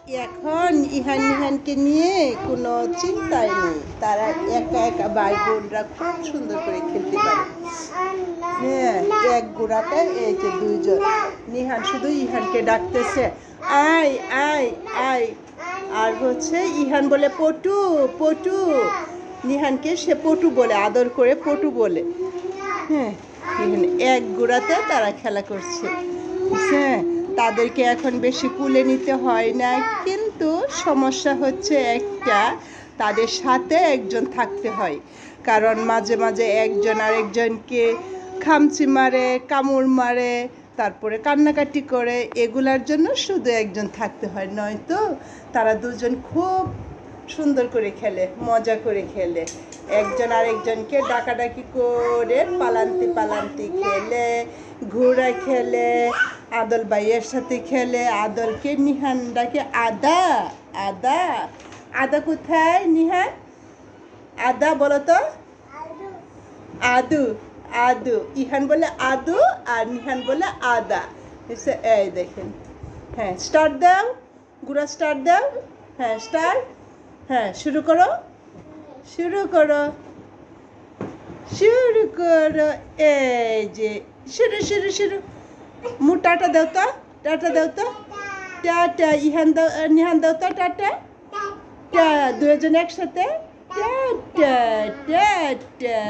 এখন ইহান নিহানকে নিয়ে কোনো চিন্তাই নেই। তারা একা একা ভাই বোনরা খুব সুন্দর করে খেলতে পারে। হ্যাঁ, এক গোড়াতে এই যে দুইজন। নিহান শুধু ইহানকে ডাকতেছে, আয় আয় আয়। আর হচ্ছে ইহান বলে পটু পটু। নিহানকে সে পটু বলে, আদর করে পটু বলে। হ্যাঁ, এক গোড়াতে তারা খেলা করছে। হ্যাঁ, তাদেরকে এখন বেশি কুলে নিতে হয় না, কিন্তু সমস্যা হচ্ছে একটা, তাদের সাথে একজন থাকতে হয়। কারণ মাঝে মাঝে একজন আরেকজনকে খামচি মারে, কামড় মারে, তারপরে কান্নাকাটি করে। এগুলার জন্য শুধু একজন থাকতে হয়, নয়তো তারা দুজন খুব সুন্দর করে খেলে, মজা করে খেলে। একজন আরেকজনকে ডাকাডাকি করে পালান্তি পালান্তি খেলে, ঘোড়া খেলে, আদল ভাইয়ের সাথে খেলে। আদলকে নিহান ডাকে আদা আদা। আদা কোথায় নিহান? আদা বলো তো। আদু আদু। ইহান বলে আদু আর নিহান বলে আদা। এই দেখেন। হ্যাঁ, স্টার্ট দাও, গুড়া স্টার্ট দাও। হ্যাঁ, স্টার্ট। হ্যাঁ, শুরু করো শুরু করো শুরু করো। এই যে শুরু শুরু শুরু। টাটা দাও তো, টাটা দাও তো, টাটা। ইহান দাও, নিহান দাও তো টাটা। দুজন একসাথে টাটা টাটা।